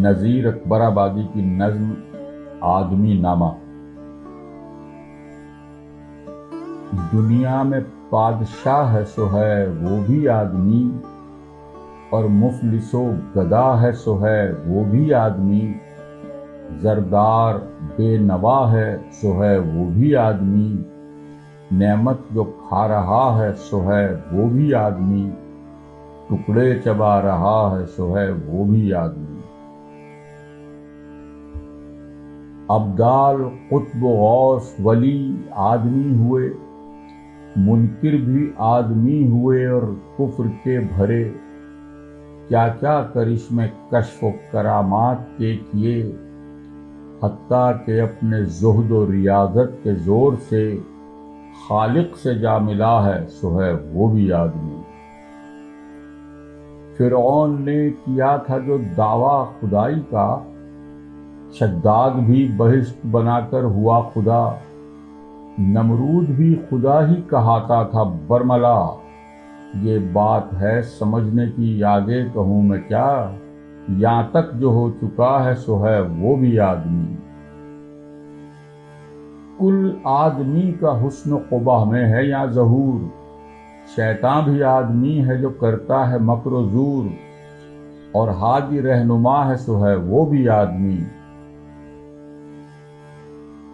نذیر اکبر آبادی کی نظم آدمی نامہ۔ دنیا میں بادشاہ ہے سو ہے وہ بھی آدمی، اور مفلس و گدا ہے سو ہے وہ بھی آدمی، زردار بے نوا ہے سو ہے وہ بھی آدمی، نعمت جو کھا رہا ہے سو ہے وہ بھی آدمی، ٹکڑے چبا رہا ہے سو ہے وہ بھی آدمی۔ ابدال قطب و غوث ولی آدمی ہوئے، منکر بھی آدمی ہوئے اور کفر کے بھرے، کیا کیا کرشمے کشف و کرامات کے کیے، حتیٰ کہ اپنے زہد و ریاضت کے زور سے خالق سے جا ملا ہے سو ہے وہ بھی آدمی۔ فرعون نے کیا تھا جو دعویٰ خدائی کا، شداد بھی بہشت بنا کر ہوا خدا، نمرود بھی خدا ہی کہاتا تھا برملا، یہ بات ہے سمجھنے کی آگے کہوں میں کیا، یہاں تک جو ہو چکا ہے سو ہے وہ بھی آدمی۔ کل آدمی کا حسن و قبح میں ہے یا ظہور، شیطان بھی آدمی ہے جو کرتا ہے مکر و زور، اور ہادی رہنما ہے سو ہے وہ بھی آدمی۔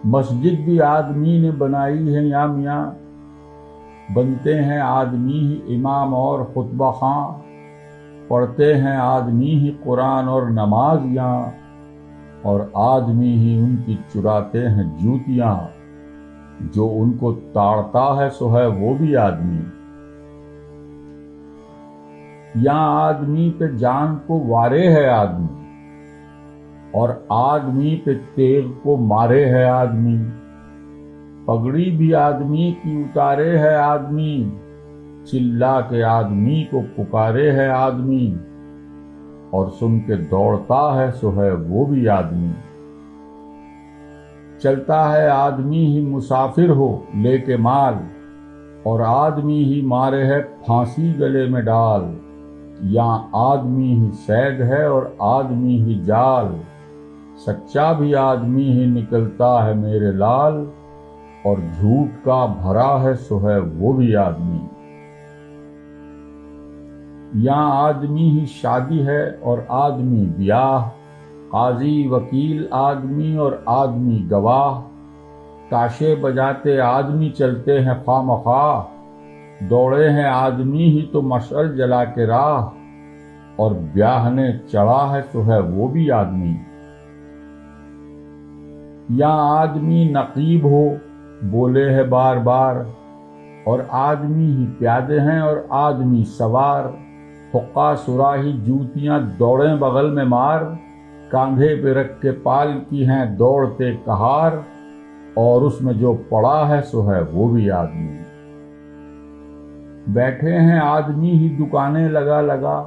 مسجد بھی آدمی نے بنائی ہے یا میاں، بنتے ہیں آدمی ہی امام اور خطبہ خاں، پڑھتے ہیں آدمی ہی قرآن اور نماز یہاں، اور آدمی ہی ان کی چراتے ہیں جوتیاں، جو ان کو تاڑتا ہے سو ہے وہ بھی آدمی۔ یہاں آدمی پہ جان کو وارے ہے آدمی، اور آدمی پہ تیغ کو مارے ہے آدمی، پگڑی بھی آدمی کی اتارے ہے آدمی، چلا کے آدمی کو پکارے ہے آدمی، اور سن کے دوڑتا ہے سو ہے وہ بھی آدمی۔ چلتا ہے آدمی ہی مسافر ہو لے کے مال، اور آدمی ہی مارے ہے پھانسی گلے میں ڈال، یہاں آدمی ہی صید ہے اور آدمی ہی جال، سچا بھی آدمی ہی نکلتا ہے میرے لال، اور جھوٹ کا بھرا ہے سو ہے وہ بھی آدمی۔ یہاں آدمی ہی شادی ہے اور آدمی بیاہ، قاضی وکیل آدمی اور آدمی گواہ، تاشے بجاتے آدمی چلتے ہیں خواہ مخواہ، دوڑے ہیں آدمی ہی تو مشعل جلا کے راہ، اور بیاہ نے چڑھا ہے سو ہے وہ بھی آدمی۔ یہاں آدمی نقیب ہو بولے ہے بار بار، اور آدمی ہی پیادے ہیں اور آدمی سوار، حقہ سراہی جوتیاں دوڑیں بغل میں مار، کاندھے پہ رکھ کے پال کی ہیں دوڑتے کہار، اور اس میں جو پڑا ہے سو ہے وہ بھی آدمی۔ بیٹھے ہیں آدمی ہی دکانیں لگا لگا،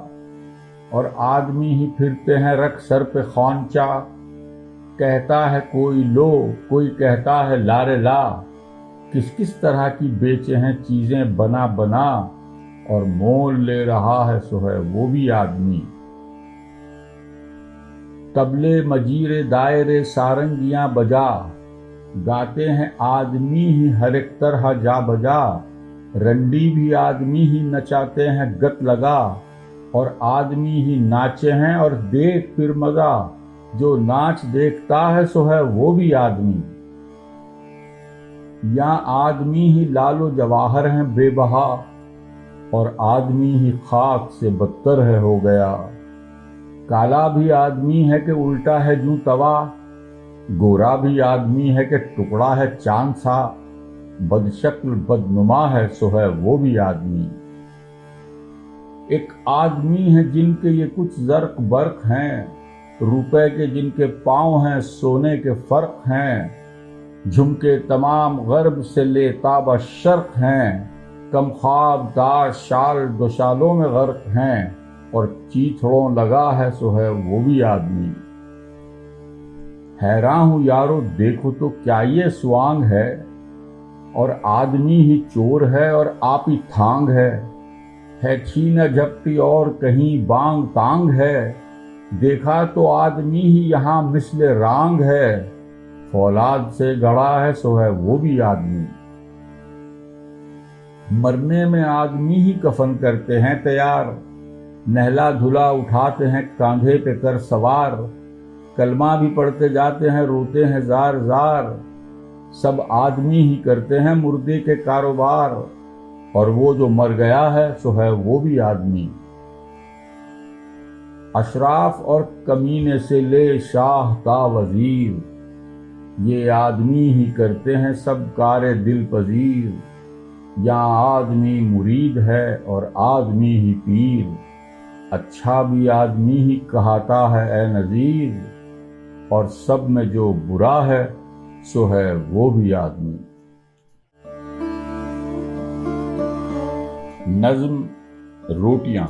اور آدمی ہی پھرتے ہیں رکھ سر پہ خوانچا، کہتا ہے کوئی لو کوئی کہتا ہے لارے لا، کس کس طرح کی بیچے ہیں چیزیں بنا بنا، اور مول لے رہا ہے سو ہے وہ بھی آدمی۔ طبلے مجیرے دائرے سارنگیاں بجا، گاتے ہیں آدمی ہی ہر ایک طرح جا بجا، رنڈی بھی آدمی ہی نچاتے ہیں گت لگا، اور آدمی ہی ناچے ہیں اور دیکھ پھر مزہ، جو ناچ دیکھتا ہے سو ہے وہ بھی آدمی۔ یہاں آدمی ہی لال و جواہر ہیں بے بہا، اور آدمی ہی خاک سے بدتر ہے ہو گیا، کالا بھی آدمی ہے کہ الٹا ہے جوں توا، گورا بھی آدمی ہے کہ ٹکڑا ہے چاند سا، بد شکل بدنما ہے سو ہے وہ بھی آدمی۔ ایک آدمی ہے جن کے یہ کچھ زرق برق ہیں، روپے کے جن کے پاؤں ہیں سونے کے فرق ہیں، جھمکے تمام غرب سے لے تاب شرق ہیں، کم خواب دار شال دو شالوں میں غرق ہیں، اور چیتھڑوں لگا ہے سو ہے وہ بھی آدمی۔ حیران ہوں یارو دیکھو تو کیا یہ سوانگ ہے، اور آدمی ہی چور ہے اور آپ ہی تھانگ ہے چھینہ جھپٹی اور کہیں بانگ تانگ ہے، دیکھا تو آدمی ہی یہاں مثل رانگ ہے، فولاد سے گڑا ہے سو ہے وہ بھی آدمی۔ مرنے میں آدمی ہی کفن کرتے ہیں تیار، نہلا دھلا اٹھاتے ہیں کاندھے پہ کر سوار، کلمہ بھی پڑھتے جاتے ہیں روتے ہیں زار زار، سب آدمی ہی کرتے ہیں مردے کے کاروبار، اور وہ جو مر گیا ہے سو ہے وہ بھی آدمی۔ اشراف اور کمینے سے لے شاہ تا وزیر، یہ آدمی ہی کرتے ہیں سب کار دل پذیر، یہاں آدمی مرید ہے اور آدمی ہی پیر، اچھا بھی آدمی ہی کہاتا ہے اے نذیر، اور سب میں جو برا ہے سو ہے وہ بھی آدمی۔ نظم روٹیاں۔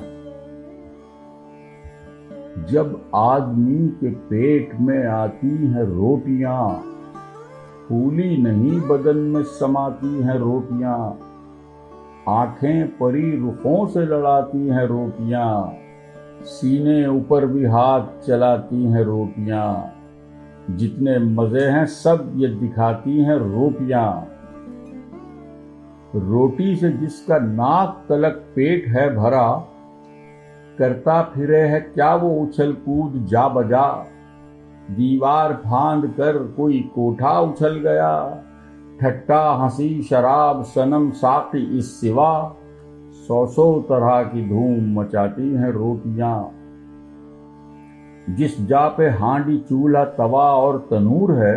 جب آدمی کے پیٹ میں آتی ہیں روٹیاں، پھولی نہیں بدن میں سماتی ہیں روٹیاں، آنکھیں پری رخوں سے لڑاتی ہیں روٹیاں، سینے اوپر بھی ہاتھ چلاتی ہیں روٹیاں، جتنے مزے ہیں سب یہ دکھاتی ہیں روٹیاں، روٹی سے جس کا ناک تلک پیٹ ہے بھرا، کرتا پھرے ہے کیا وہ اچھل کود جا بجا، دیوار پھاند کر کوئی کوٹھا اچھل گیا، ٹھٹا ہنسی شراب صنم ساقی اس سوا، سو سو طرح کی دھوم مچاتی ہیں روٹیاں، جس جا پہ ہانڈی چولہا توا اور تنور ہے،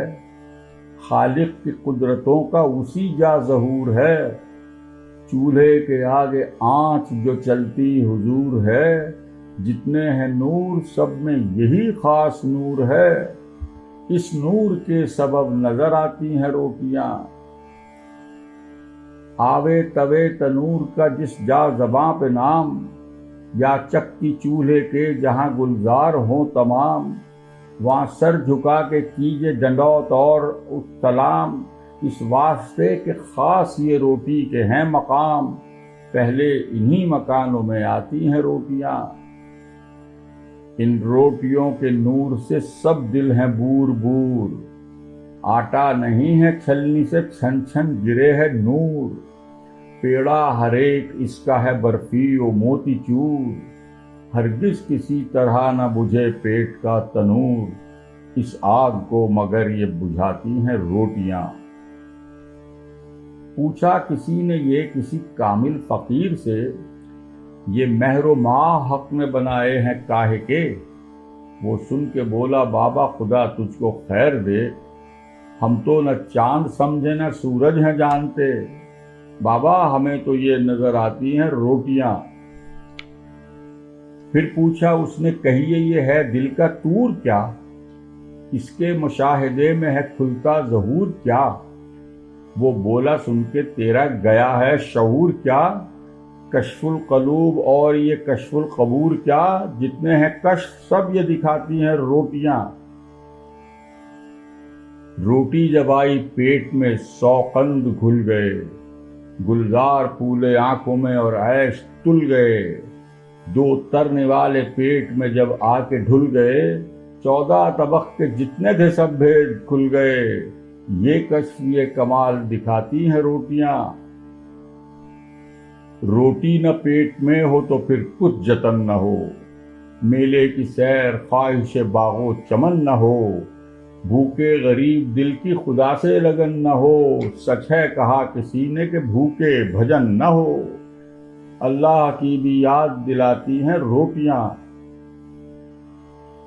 خالق کی قدرتوں کا اسی جا ظہور ہے، چولہے کے آگے آنچ جو چلتی حضور ہے، جتنے ہیں نور سب میں یہی خاص نور ہے، اس نور کے سبب نظر آتی ہیں روٹیاں، آوے توے تنور کا جس جا زباں پہ نام، یا چکی چولہے کے جہاں گلزار ہوں تمام، وہاں سر جھکا کے کیجے ڈنڈوت اور سلام، اس واسطے کہ خاص یہ روٹی کے ہیں مقام، پہلے انہی مکانوں میں آتی ہیں روٹیاں، ان روٹیوں کے نور سے سب دل ہیں بور بور، آٹا نہیں ہے چھلنی سے چھن چھن گرے ہے نور، پیڑا ہر ایک اس کا ہے برفی و موتی چور، ہرگز کسی طرح نہ بجھے پیٹ کا تنور، اس آگ کو مگر یہ بجھاتی ہیں روٹیاں۔ پوچھا کسی نے یہ کسی کامل فقیر سے، یہ مہر و ماہ حق میں بنائے ہیں کاہے کے، وہ سن کے بولا بابا خدا تجھ کو خیر دے، ہم تو نہ چاند سمجھے نہ سورج ہیں جانتے، بابا ہمیں تو یہ نظر آتی ہیں روٹیاں۔ پھر پوچھا اس نے کہیے یہ ہے دل کا طور کیا، اس کے مشاہدے میں ہے کھلتا ظہور کیا، وہ بولا سن کے تیرا گیا ہے شعور کیا، کشف القلوب اور یہ کشف القبور کیا، جتنے ہیں کشف سب یہ دکھاتی ہیں روٹیاں، روٹی جب آئی پیٹ میں 100 قند گھل گئے، گلزار پھولے آنکھوں میں اور عیش تل گئے، 2 ترنے والے پیٹ میں جب آ کے ڈھل گئے، 14 طبق کے جتنے تھے سب بھید کھل گئے، یہ کشف یہ کمال دکھاتی ہیں روٹیاں، روٹی نہ پیٹ میں ہو تو پھر کچھ جتن نہ ہو، میلے کی سیر خواہش باغ و چمن نہ ہو، بھوکے غریب دل کی خدا سے لگن نہ ہو، سچ ہے کہا کسی نے کہ بھوکے بھجن نہ ہو، اللہ کی بھی یاد دلاتی ہیں روٹیاں۔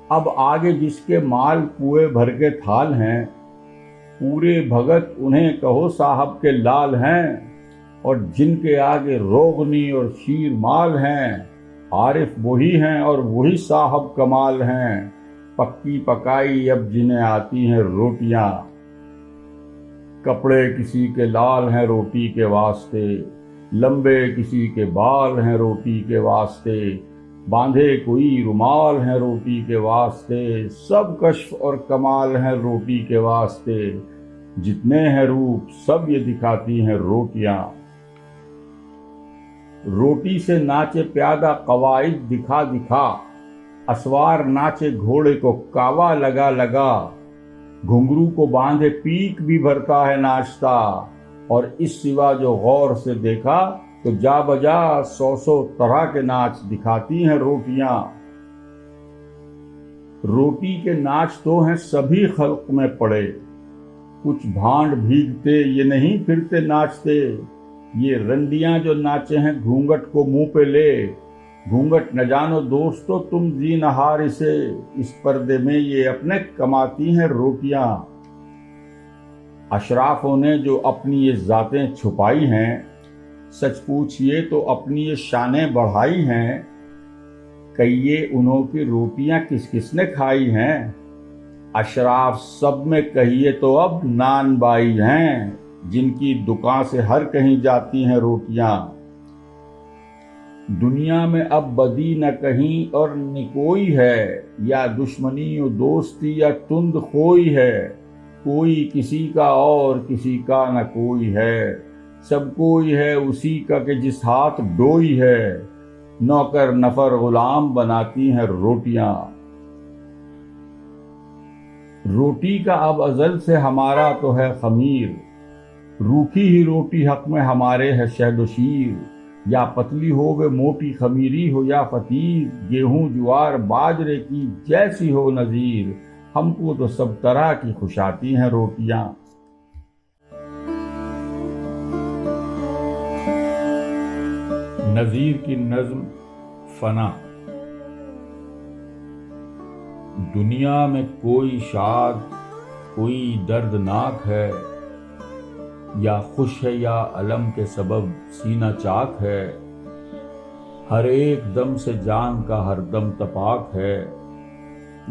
اب آگے جس کے مال کوئے بھر کے تھال ہیں، پورے بھگت انہیں کہو صاحب کے لال ہیں، اور جن کے آگے روغنی اور شیر مال ہیں، عارف وہی ہیں اور وہی صاحب کمال ہیں، پکی پکائی اب جنہیں آتی ہیں روٹیاں، کپڑے کسی کے لال ہیں روٹی کے واسطے، لمبے کسی کے بال ہیں روٹی کے واسطے، باندھے کوئی رومال ہیں روٹی کے واسطے، سب کشف اور کمال ہیں روٹی کے واسطے، جتنے ہیں روپ سب یہ دکھاتی ہیں روٹیاں، روٹی سے ناچے پیادہ قواعد دکھا دکھا، اسوار ناچے گھوڑے کو کاوا لگا لگا، گھنگرو کو باندھے پیک بھی بھرتا ہے ناچتا، اور اس سوا جو غور سے دیکھا تو جا بجا 100 طرح کے ناچ دکھاتی ہیں روٹیاں۔ روٹی کے ناچ تو ہیں سبھی خلق میں پڑے، کچھ بھانڈ بھیگتے یہ نہیں پھرتے ناچتے، یہ رنڈیاں جو ناچے ہیں گھونگٹ کو منہ پہ لے، گھونگٹ نہ جانو دوستو تم زینہار اسے، اس پردے میں یہ اپنے کماتی ہیں روٹیاں۔ اشرافوں نے جو اپنی یہ ذاتیں چھپائی ہیں، سچ پوچھئے تو اپنی یہ شانیں بڑھائی ہیں، کہیے انہوں کی روٹیاں کس کس نے کھائی ہیں؟ اشراف سب میں کہیے تو اب نان بائی ہیں، جن کی دکان سے ہر کہیں جاتی ہیں روٹیاں۔ دنیا میں اب بدی نہ کہیں اور نکوئی ہے، یا دشمنی و دوستی یا تند خوئی ہے، کوئی کسی کا اور کسی کا نہ کوئی ہے، سب کوئی ہے اسی کا کہ جس ہاتھ ڈوئی ہے، نوکر نفر غلام بناتی ہیں روٹیاں۔ روٹی کا اب ازل سے ہمارا تو ہے خمیر، روکھی ہی روٹی حق میں ہمارے ہے شہد و شیر، یا پتلی ہو وہ موٹی خمیری ہو یا فطیر، گیہوں جوار باجرے کی جیسی ہو نظیر، ہم کو تو سب طرح کی خوش آتی ہیں روٹیاں۔ نظیر کی نظم فنا۔ دنیا میں کوئی شاد کوئی دردناک ہے، یا خوش ہے یا الم کے سبب سینہ چاک ہے، ہر ایک دم سے جان کا ہر دم تپاک ہے،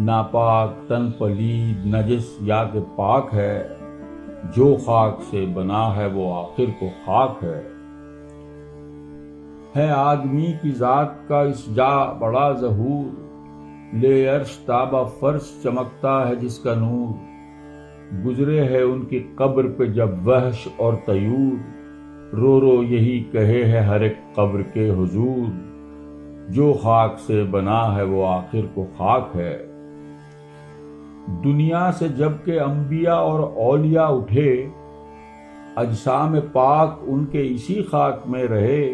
ناپاک تن پلید نجس یا کہ پاک ہے، جو خاک سے بنا ہے وہ آخر کو خاک ہے آدمی کی ذات کا اس جا بڑا ظہور، لے عرش تابہ فرش چمکتا ہے جس کا نور، گزرے ہے ان کی قبر پہ جب وحش اور طیور، رو رو یہی کہے ہے ہر ایک قبر کے حضور، جو خاک سے بنا ہے وہ آخر کو خاک ہے۔ دنیا سے جب کہ انبیاء اور اولیاء اٹھے، اجسام پاک ان کے اسی خاک میں رہے،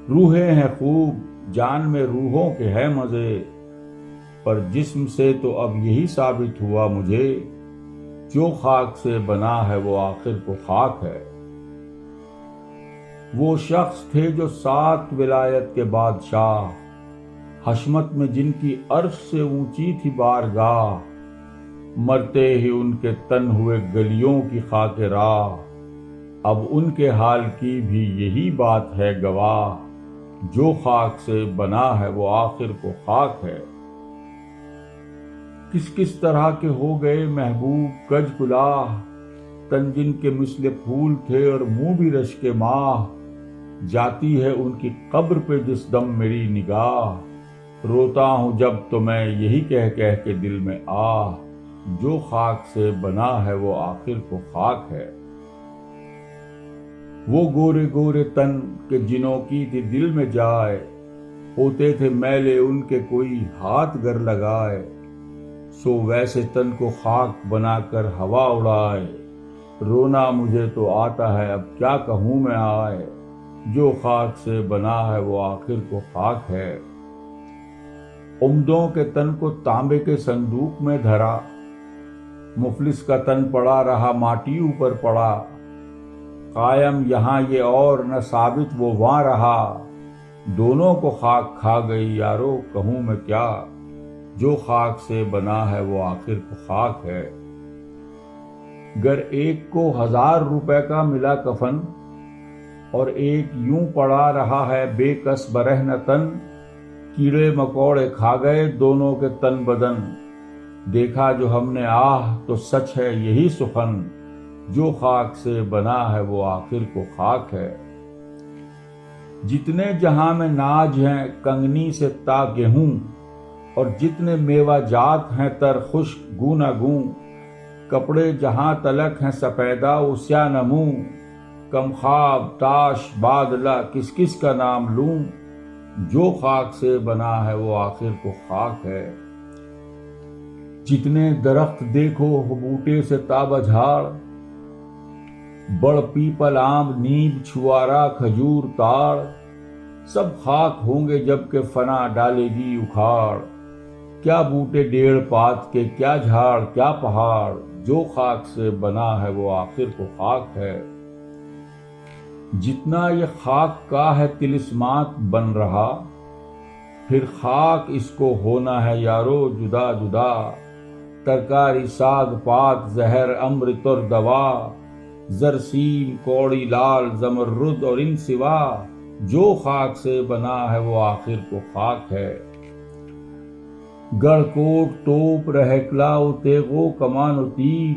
روحیں ہیں خوب جان میں روحوں کے ہے مزے، پر جسم سے تو اب یہی ثابت ہوا مجھے، جو خاک سے بنا ہے وہ آخر کو خاک ہے۔ وہ شخص تھے جو 7 ولایت کے بادشاہ، حشمت میں جن کی عرش سے اونچی تھی بارگاہ، مرتے ہی ان کے تن ہوئے گلیوں کی خاک راہ، اب ان کے حال کی بھی یہی بات ہے گواہ، جو خاک سے بنا ہے وہ آخر کو خاک ہے۔ کس کس طرح کے ہو گئے محبوب کج کلاه، تن جن کے مثل پھول تھے اور منہ بھی رشک ماہ، جاتی ہے ان کی قبر پہ جس دم میری نگاہ، روتا ہوں جب تو میں یہی کہہ کہہ کے دل میں آہ، جو خاک سے بنا ہے وہ آخر کو خاک ہے۔ وہ گورے گورے تن کے جنوں کی تھی دل میں جائے، ہوتے تھے میلے ان کے کوئی ہاتھ گر لگائے، سو ویسے تن کو خاک بنا کر ہوا اڑائے، رونا مجھے تو آتا ہے اب کیا کہوں میں آئے، جو خاک سے بنا ہے وہ آخر کو خاک ہے۔ عمدوں کے تن کو تانبے کے صندوق میں دھرا، مفلس کا تن پڑا رہا ماٹی اوپر پڑا، قائم یہاں یہ اور نہ ثابت وہ وہاں رہا، دونوں کو خاک کھا گئی یارو کہوں میں کیا، جو خاک سے بنا ہے وہ آخر کو خاک ہے۔ گر ایک کو 1000 روپے کا ملا کفن، اور ایک یوں پڑا رہا ہے بے کس برہنہ تن، کیڑے مکوڑے کھا گئے دونوں کے تن بدن، دیکھا جو ہم نے آہ تو سچ ہے یہی سخن، جو خاک سے بنا ہے وہ آخر کو خاک ہے۔ جتنے جہاں میں ناج ہیں کنگنی سے تا گیہوں، اور جتنے میوہ جات ہیں تر خشک گونا گوں، کپڑے جہاں تلک ہیں سپیدہ اسیا نموں، کم خواب تاش بادلہ کس کس کا نام لوں، جو خاک سے بنا ہے وہ آخر کو خاک ہے۔ جتنے درخت دیکھو ہو بوٹے سے تابہ جھاڑ، بڑ پیپل آم نیب چھوارا کھجور تاڑ، سب خاک ہوں گے جب کہ فنا ڈالے گی اکھاڑ۔ کیا بوٹے ڈیڑھ پات کے، کیا جھاڑ کیا پہاڑ، جو خاک سے بنا ہے وہ آخر کو خاک ہے۔ جتنا یہ خاک کا ہے طلسمات بن رہا، پھر خاک اس کو ہونا ہے یارو جدا جدا۔ ترکاری ساگ پات زہر امرت اور دوا، زرسیم کوڑی لال زمرد اور ان سوا، جو خاک سے بنا ہے وہ آخر کو خاک ہے۔ گڑھ کوٹ توپ رہکلا و تیغ و کمان و تیر،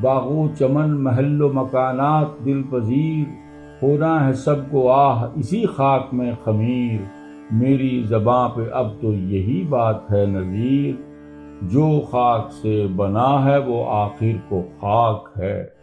باغ و چمن محل و مکانات دل پذیر، ہونا ہے سب کو آہ اسی خاک میں خمیر۔ میری زباں پہ اب تو یہی بات ہے نذیر، جو خاک سے بنا ہے وہ آخر کو خاک ہے۔